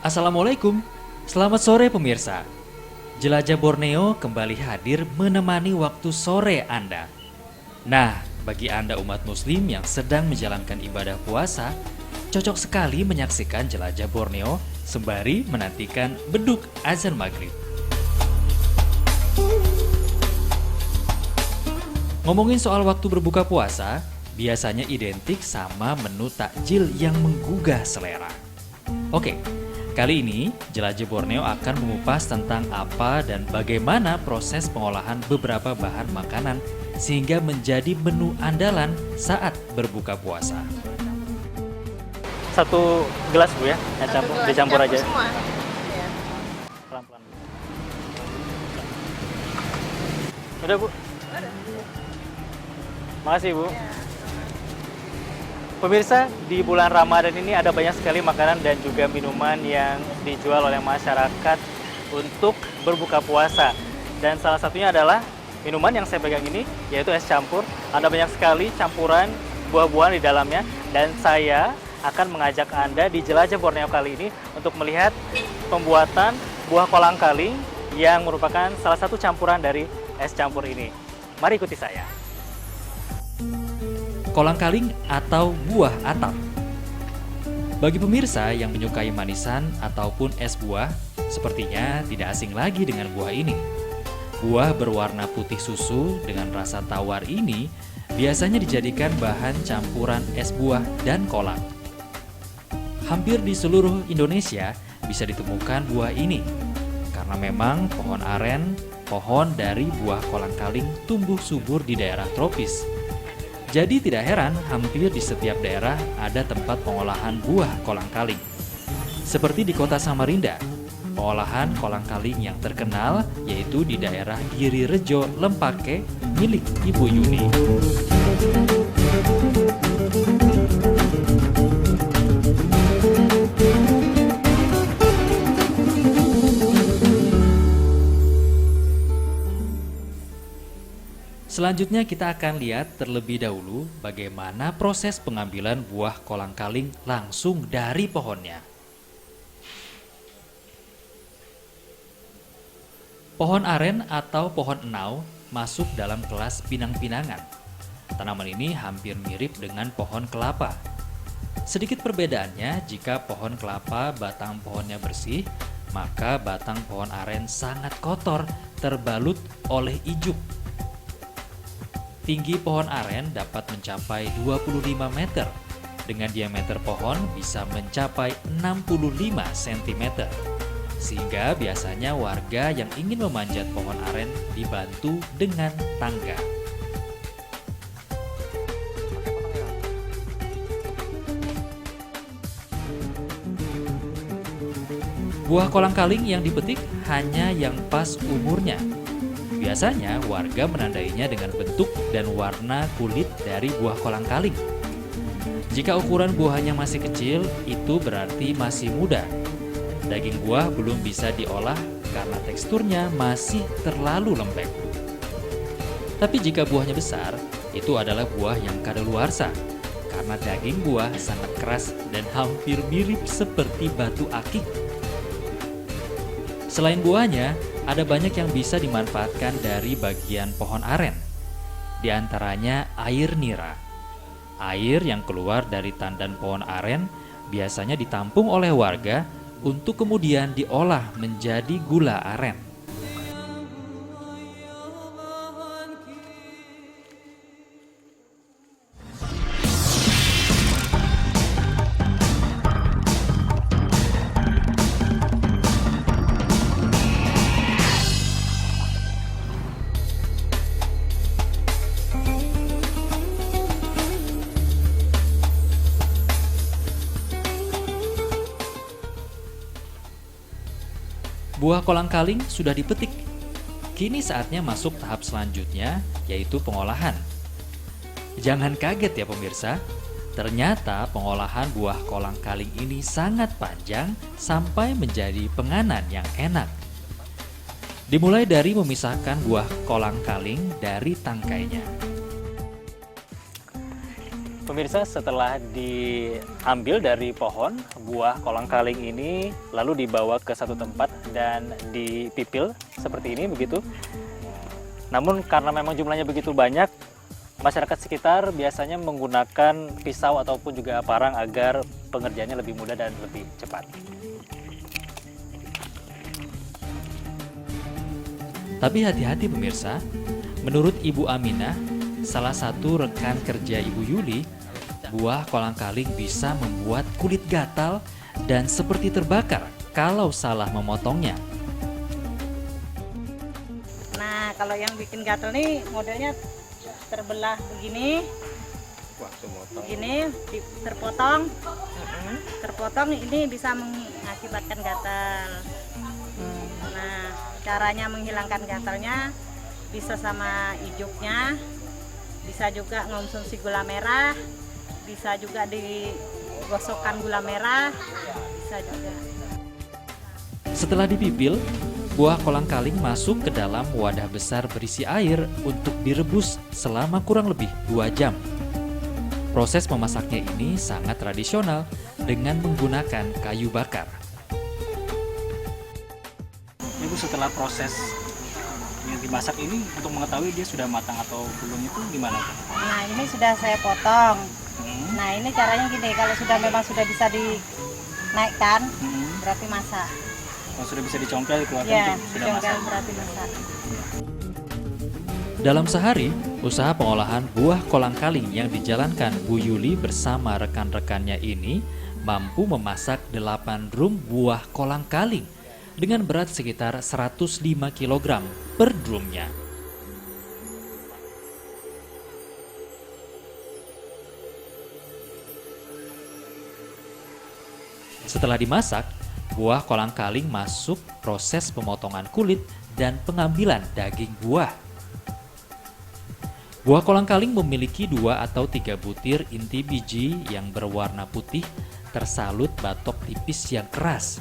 Assalamualaikum, selamat sore pemirsa. Jelajah Borneo kembali hadir menemani waktu sore Anda. Nah, bagi Anda umat muslim yang sedang menjalankan ibadah puasa, cocok sekali menyaksikan Jelajah Borneo sembari menantikan beduk azan maghrib. Ngomongin soal waktu berbuka puasa, biasanya identik sama menu takjil yang menggugah selera. Oke, kali ini Jelajah Borneo akan mengupas tentang apa dan bagaimana proses pengolahan beberapa bahan makanan sehingga menjadi menu andalan saat berbuka puasa. Satu gelas Bu ya, dicampur aja. Semua. Pelan-pelan. Udah Bu. Makasih Bu. Pemirsa, di bulan Ramadan ini ada banyak sekali makanan dan juga minuman yang dijual oleh masyarakat untuk berbuka puasa. Dan salah satunya adalah minuman yang saya pegang ini, yaitu es campur. Ada banyak sekali campuran buah-buahan di dalamnya. Dan saya akan mengajak Anda di Jelajah Borneo kali ini untuk melihat pembuatan buah kolang-kaling yang merupakan salah satu campuran dari es campur ini. Mari ikuti saya. Kolang-kaling atau buah atap. Bagi pemirsa yang menyukai manisan ataupun es buah, sepertinya tidak asing lagi dengan buah ini. Buah berwarna putih susu dengan rasa tawar ini biasanya dijadikan bahan campuran es buah dan kolak. Hampir di seluruh Indonesia bisa ditemukan buah ini, karena memang pohon aren, pohon dari buah kolang-kaling tumbuh subur di daerah tropis. Jadi tidak heran hampir di setiap daerah ada tempat pengolahan buah kolang-kaling. Seperti di kota Samarinda, pengolahan kolang-kaling yang terkenal yaitu di daerah Giri Rejo, Lempake milik Ibu Yuni. Selanjutnya kita akan lihat terlebih dahulu bagaimana proses pengambilan buah kolang-kaling langsung dari pohonnya. Pohon aren atau pohon enau masuk dalam kelas pinang-pinangan. Tanaman ini hampir mirip dengan pohon kelapa. Sedikit perbedaannya, jika pohon kelapa batang pohonnya bersih, maka batang pohon aren sangat kotor, terbalut oleh ijuk. Tinggi pohon aren dapat mencapai 25 meter, dengan diameter pohon bisa mencapai 65 cm. Sehingga biasanya warga yang ingin memanjat pohon aren dibantu dengan tangga. Buah kolang-kaling yang dipetik hanya yang pas umurnya. Biasanya warga menandainya dengan bentuk dan warna kulit dari buah kolang-kaling. Jika ukuran buahnya masih kecil, itu berarti masih muda. Daging buah belum bisa diolah karena teksturnya masih terlalu lembek. Tapi jika buahnya besar, itu adalah buah yang kadaluarsa, karena daging buah sangat keras dan hampir mirip seperti batu akik. Selain buahnya, ada banyak yang bisa dimanfaatkan dari bagian pohon aren. Di antaranya air nira. Air yang keluar dari tandan pohon aren biasanya ditampung oleh warga untuk kemudian diolah menjadi gula aren. Buah kolang-kaling sudah dipetik. Kini saatnya masuk tahap selanjutnya, yaitu pengolahan. Jangan kaget ya pemirsa, ternyata pengolahan buah kolang-kaling ini sangat panjang sampai menjadi penganan yang enak. Dimulai dari memisahkan buah kolang-kaling dari tangkainya. Pemirsa, setelah diambil dari pohon, buah kolang-kaling ini lalu dibawa ke satu tempat dan dipipil seperti ini begitu. Namun karena memang jumlahnya begitu banyak, masyarakat sekitar biasanya menggunakan pisau ataupun juga parang agar pengerjaannya lebih mudah dan lebih cepat. Tapi hati-hati pemirsa, menurut Ibu Aminah, salah satu rekan kerja Ibu Yuli, buah kolang-kaling bisa membuat kulit gatal dan seperti terbakar kalau salah memotongnya. Nah, kalau yang bikin gatal nih modelnya terbelah begini. Begini terpotong. Terpotong ini bisa mengakibatkan gatal. Nah, caranya menghilangkan gatalnya bisa sama ijuknya, bisa juga mengonsumsi gula merah, bisa juga digosokkan gula merah, bisa juga. Setelah dipipil, buah kolang-kaling masuk ke dalam wadah besar berisi air untuk direbus selama kurang lebih 2 jam. Proses memasaknya ini sangat tradisional dengan menggunakan kayu bakar. Ibu, setelah proses yang dimasak ini untuk mengetahui dia sudah matang atau belum itu gimana? Nah, ini sudah saya potong. Nah, ini caranya gini, kalau memang sudah bisa dinaikkan, berarti masak. Kalau sudah bisa dicongkel keluarkan Ya, itu sudah masak. berarti masak. Dalam sehari, usaha pengolahan buah kolang-kaling yang dijalankan Bu Yuli bersama rekan-rekannya ini mampu memasak 8 drum buah kolang-kaling dengan berat sekitar 105 kg per drumnya. Setelah dimasak, buah kolang-kaling masuk proses pemotongan kulit dan pengambilan daging buah. Buah kolang-kaling memiliki 2 atau 3 butir inti biji yang berwarna putih tersalut batok tipis yang keras.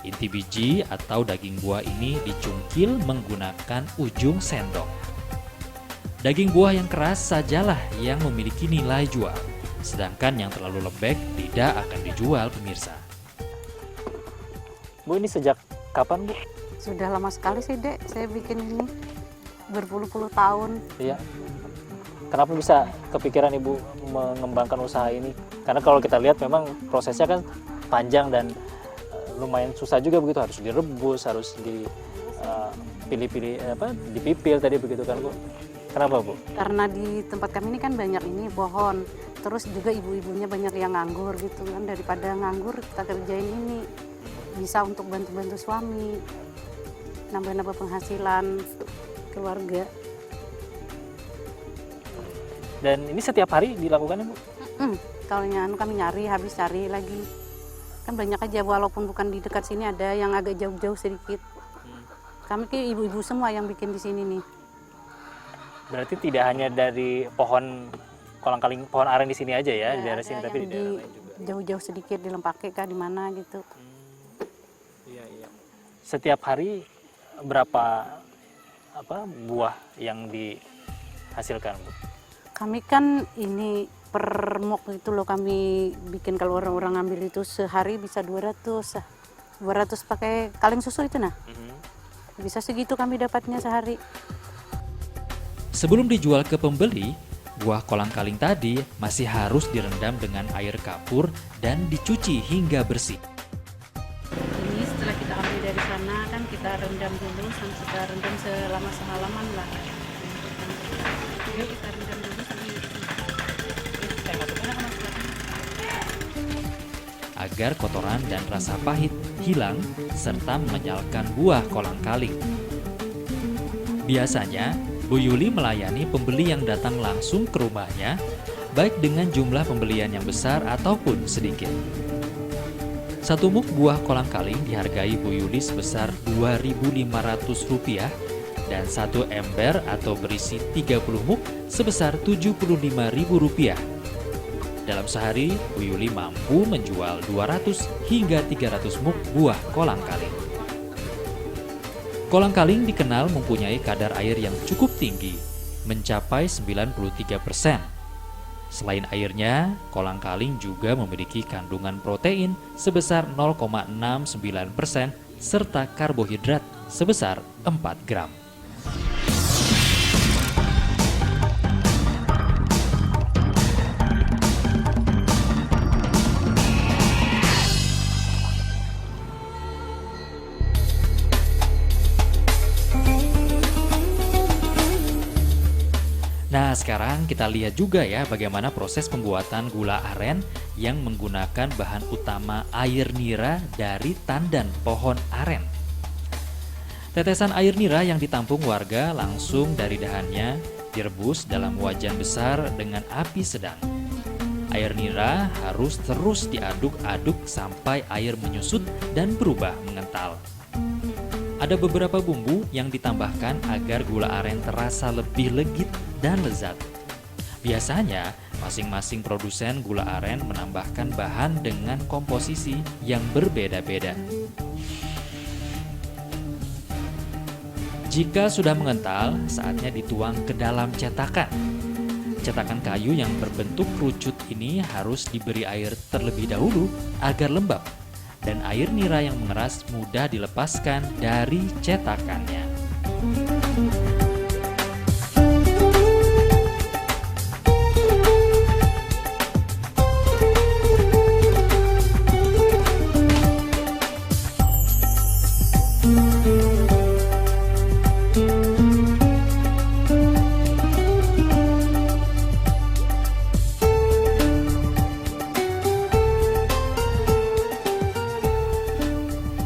Inti biji atau daging buah ini dicungkil menggunakan ujung sendok. Daging buah yang keras sajalah yang memiliki nilai jual, sedangkan yang terlalu lembek tidak akan dijual pemirsa. Bu, ini sejak kapan, Bu? Sudah lama sekali sih, Dek. Saya bikin ini berpuluh-puluh tahun. Iya. Kenapa bisa kepikiran Ibu mengembangkan usaha ini? Karena kalau kita lihat memang prosesnya kan panjang dan lumayan susah juga begitu, harus direbus, harus dipipil tadi begitu kan, Bu. Kenapa, Bu? Karena di tempat kami ini kan banyak ini pohon. Terus juga ibu-ibunya banyak yang nganggur gitu kan. Daripada nganggur kita kerjain ini. Bisa untuk bantu-bantu suami. Nambah-nambah penghasilan keluarga. Dan ini setiap hari dilakukan, Bu? Kalau kami nyari, habis cari lagi. Kan banyak aja, walaupun bukan di dekat sini ada yang agak jauh-jauh sedikit. Kami ibu-ibu semua yang bikin di sini nih. Berarti tidak hanya dari pohon kolang-kaling, pohon aren di sini aja ya, di daerah ada sini, yang tapi di daerah lain juga. jauh-jauh sedikit di Lempake kah di mana gitu. Iya, iya. Setiap hari berapa buah yang dihasilkan, Bu? Kami kan ini per mok itu loh kami bikin, kalau orang-orang ngambil itu sehari bisa 200 pakai kaleng susu itu nah. Bisa segitu kami dapatnya sehari. Sebelum dijual ke pembeli, buah kolang-kaling tadi masih harus direndam dengan air kapur dan dicuci hingga bersih. Ini setelah kita ambil dari sana kan kita rendam dulu, kita rendam selama sehalaman lah. Yuk kita rendam dulu agar kotoran dan rasa pahit hilang serta menyalkan buah kolang-kaling. Biasanya, Bu Yuli melayani pembeli yang datang langsung ke rumahnya, baik dengan jumlah pembelian yang besar ataupun sedikit. Satu muk buah kolang-kaling dihargai Bu Yuli sebesar Rp2.500 dan satu ember atau berisi 30 muk sebesar Rp75.000. Dalam sehari, Bu Yuli mampu menjual 200 hingga 300 muk buah kolang-kaling. Kolang-kaling dikenal mempunyai kadar air yang cukup tinggi, mencapai 93%. Selain airnya, kolang-kaling juga memiliki kandungan protein sebesar 0,69% serta karbohidrat sebesar 4 gram. Nah, sekarang kita lihat juga ya bagaimana proses pembuatan gula aren yang menggunakan bahan utama air nira dari tandan pohon aren. Tetesan air nira yang ditampung warga langsung dari dahannya direbus dalam wajan besar dengan api sedang. Air nira harus terus diaduk-aduk sampai air menyusut dan berubah mengental. Ada beberapa bumbu yang ditambahkan agar gula aren terasa lebih legit dan lezat. Biasanya, masing-masing produsen gula aren menambahkan bahan dengan komposisi yang berbeda-beda. Jika sudah mengental, saatnya dituang ke dalam cetakan. Cetakan kayu yang berbentuk kerucut ini harus diberi air terlebih dahulu agar lembab, dan air nira yang mengeras mudah dilepaskan dari cetakannya.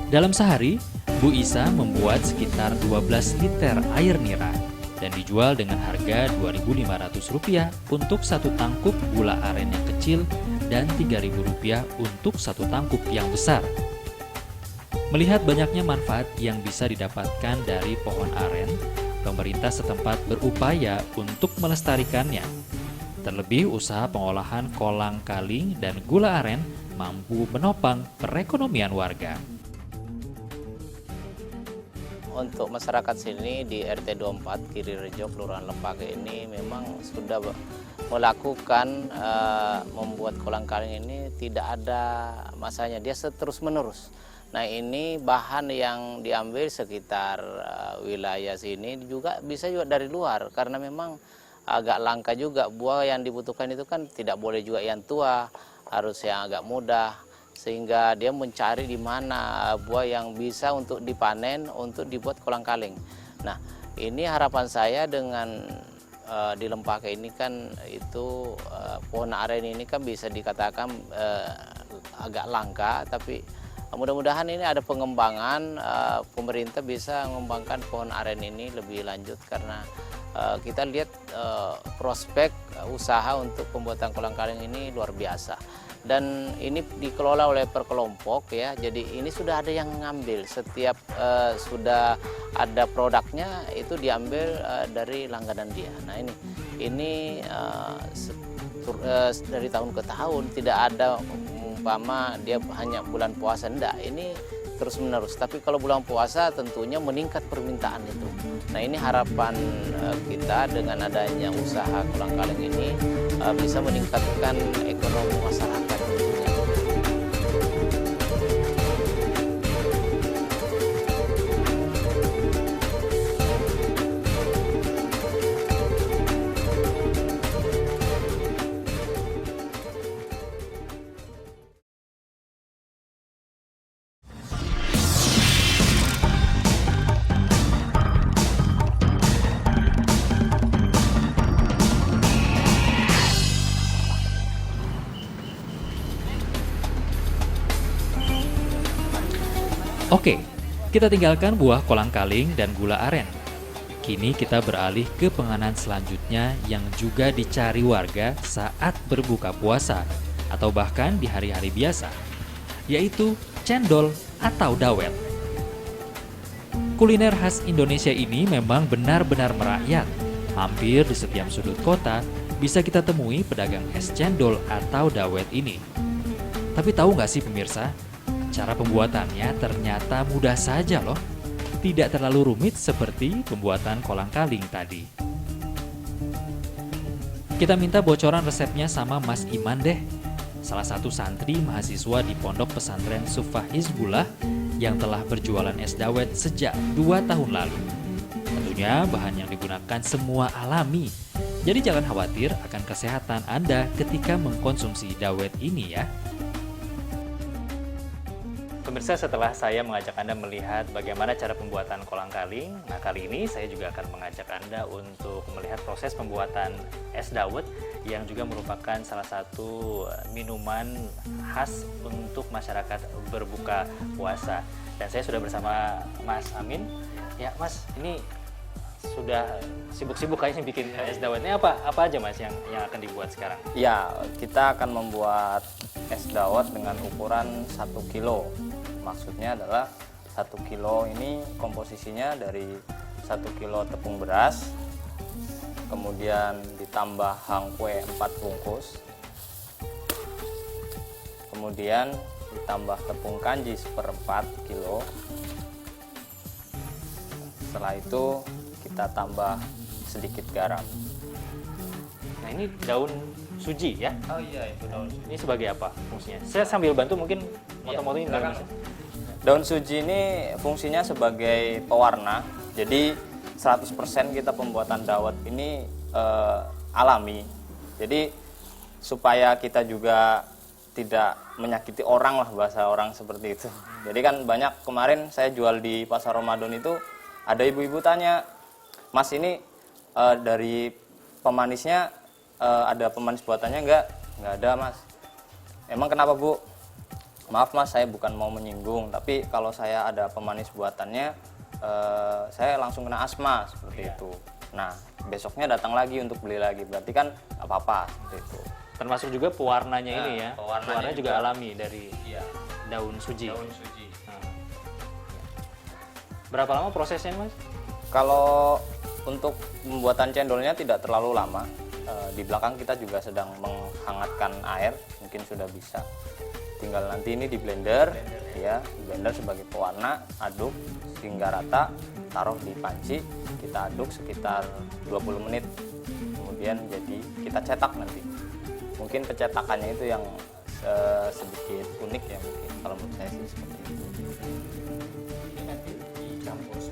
Dalam sehari, Bu Isa membuat sekitar 12 liter air nira dan dijual dengan harga Rp2.500 untuk satu tangkup gula aren yang kecil dan Rp3.000 untuk satu tangkup yang besar. Melihat banyaknya manfaat yang bisa didapatkan dari pohon aren, pemerintah setempat berupaya untuk melestarikannya. Terlebih usaha pengolahan kolang-kaling dan gula aren mampu menopang perekonomian warga. Untuk masyarakat sini di RT 24 Kiri Rejo, Kelurahan Lempake ini memang sudah melakukan membuat kolang-kaling ini tidak ada masanya, dia terus menerus. Nah, ini bahan yang diambil sekitar wilayah sini juga bisa juga dari luar, karena memang agak langka juga. Buah yang dibutuhkan itu kan tidak boleh juga yang tua, harus yang agak muda. Sehingga dia mencari di mana buah yang bisa untuk dipanen untuk dibuat kolang-kaling. Nah, ini harapan saya dengan di Lempake ini kan itu pohon aren ini kan bisa dikatakan agak langka, tapi mudah-mudahan ini ada pengembangan, pemerintah bisa mengembangkan pohon aren ini lebih lanjut, karena kita lihat prospek usaha untuk pembuatan kolang-kaling ini luar biasa. Dan ini dikelola oleh per kelompok ya, jadi ini sudah ada yang ngambil, setiap sudah ada produknya itu diambil dari langganan dia. Nah, ini dari tahun ke tahun, tidak ada umpama dia hanya bulan puasa, enggak, ini terus menerus. Tapi kalau bulan puasa tentunya meningkat permintaan itu. Nah, ini harapan kita dengan adanya usaha kolang-kaling ini bisa meningkatkan ekonomi masyarakat tentunya. Oke, kita tinggalkan buah kolang-kaling dan gula aren. Kini kita beralih ke penganan selanjutnya yang juga dicari warga saat berbuka puasa atau bahkan di hari-hari biasa, yaitu cendol atau dawet. Kuliner khas Indonesia ini memang benar-benar merakyat. Hampir di setiap sudut kota bisa kita temui pedagang es cendol atau dawet ini. Tapi tahu nggak sih pemirsa, cara pembuatannya ternyata mudah saja loh. Tidak terlalu rumit seperti pembuatan kolang-kaling tadi. Kita minta bocoran resepnya sama Mas Iman deh. Salah satu santri mahasiswa di Pondok Pesantren Sufah Hizbullah yang telah berjualan es dawet sejak 2 tahun lalu. Tentunya bahan yang digunakan semua alami. Jadi jangan khawatir akan kesehatan Anda ketika mengkonsumsi dawet ini ya. Pemirsa, setelah saya mengajak Anda melihat bagaimana cara pembuatan kolang-kaling, nah kali ini saya juga akan mengajak Anda untuk melihat proses pembuatan es dawet yang juga merupakan salah satu minuman khas untuk masyarakat berbuka puasa. Dan saya sudah bersama Mas Amin. Ya Mas, ini sudah sibuk-sibuk kayaknya bikin es dawetnya. Apa aja Mas yang akan dibuat sekarang? Ya, kita akan membuat es dawet dengan ukuran 1 kilo. Maksudnya adalah 1 kilo ini komposisinya dari 1 kilo tepung beras, kemudian ditambah hangkwe 4 bungkus, kemudian ditambah tepung kanji 1/4 kilo. Setelah itu kita tambah sedikit garam. Nah ini daun suji ya? Oh iya, itu daun suji. Ini sebagai apa fungsinya? Saya sambil bantu mungkin moto-motoin silakan. daun. Daun suji ini fungsinya sebagai pewarna. Jadi 100% kita pembuatan dawet ini alami. Jadi supaya kita juga tidak menyakiti orang lah, bahasa orang seperti itu. Jadi kan banyak, kemarin saya jual di pasar Ramadan itu ada ibu-ibu tanya, Mas ini dari pemanisnya ada pemanis buatannya enggak? Enggak ada Mas. Emang kenapa Bu? Maaf Mas, saya bukan mau menyinggung, tapi kalau saya ada pemanis buatannya, saya langsung kena asma seperti itu. Nah, besoknya datang lagi untuk beli lagi, berarti kan apa-apa seperti itu. Termasuk juga pewarnanya Nah, ini ya. pewarnanya juga juga alami dari daun suji. Berapa lama prosesnya Mas? Kalau untuk pembuatan cendolnya tidak terlalu lama. Di belakang kita juga sedang menghangatkan air, mungkin sudah bisa. Tinggal nanti ini di blender, ya, di blender sebagai pewarna, aduk hingga rata, taruh di panci, kita aduk sekitar 20 menit. Kemudian jadi kita cetak nanti. Mungkin pencetakannya itu yang sedikit unik ya, mungkin kalau menurut saya sih seperti itu.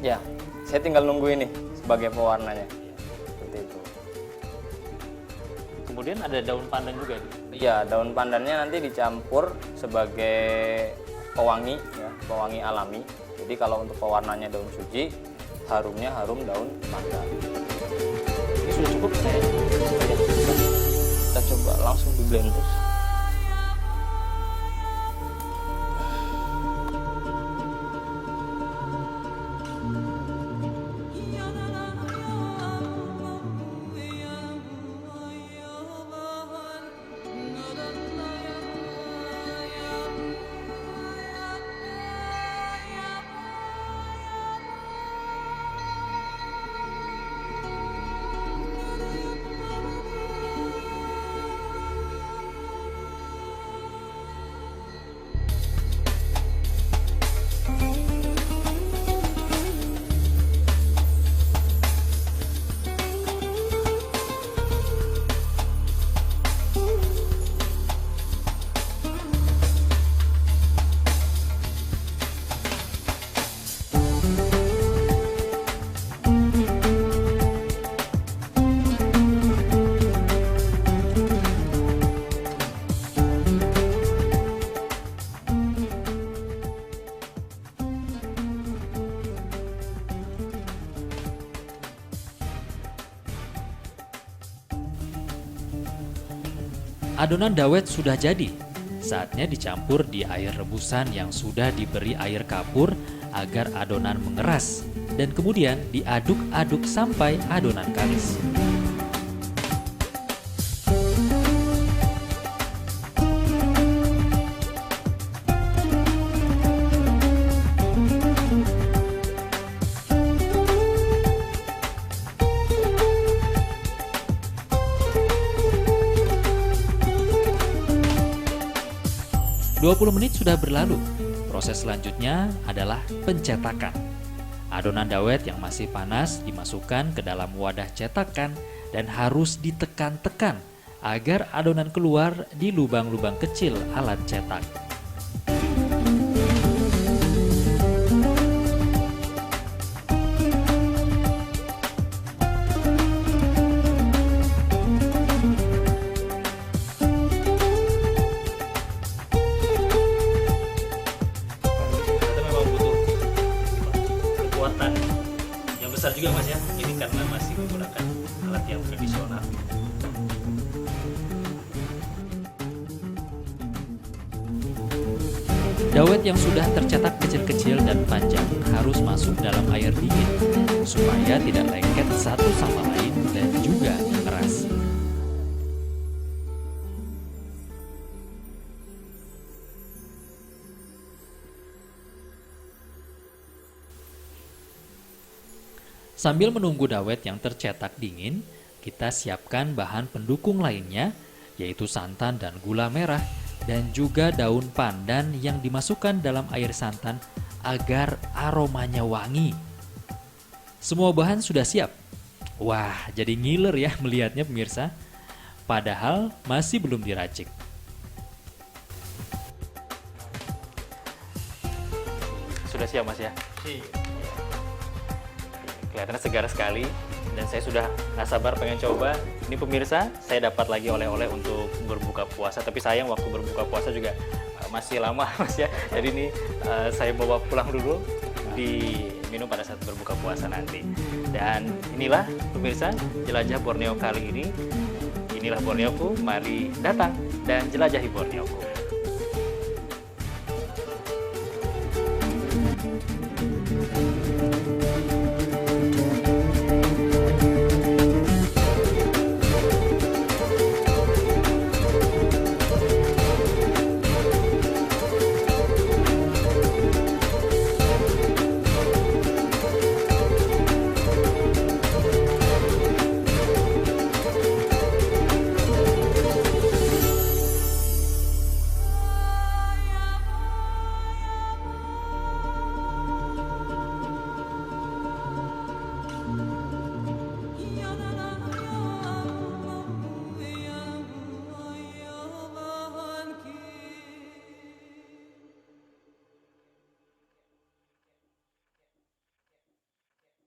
Ya, saya tinggal nunggu ini sebagai pewarnanya. Seperti itu. Kemudian ada daun pandan juga. Iya, daun pandannya nanti dicampur sebagai pewangi ya, pewangi alami. Jadi kalau untuk pewarnanya daun suji, harumnya harum daun pandan. Ini sudah cukup saya. Kita coba langsung di blender. Adonan dawet sudah jadi. Saatnya dicampur di air rebusan yang sudah diberi air kapur agar adonan mengeras. Dan kemudian diaduk-aduk sampai adonan kalis. ...20 menit sudah berlalu. Proses selanjutnya adalah pencetakan. Adonan dawet yang masih panas dimasukkan ke dalam wadah cetakan dan harus ditekan-tekan agar adonan keluar di lubang-lubang kecil alat cetak. Ternyata memang butuh kekuatan yang besar juga Mas ya. Ini karena masih menggunakan alat yang tradisional. Dawet yang sudah tercetak kecil-kecil dan panjang harus masuk dalam air dingin supaya tidak lengket satu sama lain dan juga keras. Sambil menunggu dawet yang tercetak dingin, kita siapkan bahan pendukung lainnya, yaitu santan dan gula merah, dan juga daun pandan yang dimasukkan dalam air santan agar aromanya wangi. Semua bahan sudah siap. Wah, jadi ngiler ya melihatnya pemirsa. Padahal masih belum diracik. Sudah siap Mas ya? Kelihatannya segar sekali dan saya sudah nggak sabar pengen coba. Ini pemirsa, saya dapat lagi oleh-oleh untuk berbuka puasa. Tapi sayang waktu berbuka puasa juga masih lama Mas ya. Jadi ini saya bawa pulang dulu diminum pada saat berbuka puasa nanti. Dan inilah pemirsa jelajah Borneo kali ini. Inilah Borneoku, mari datang dan jelajahi Borneoku.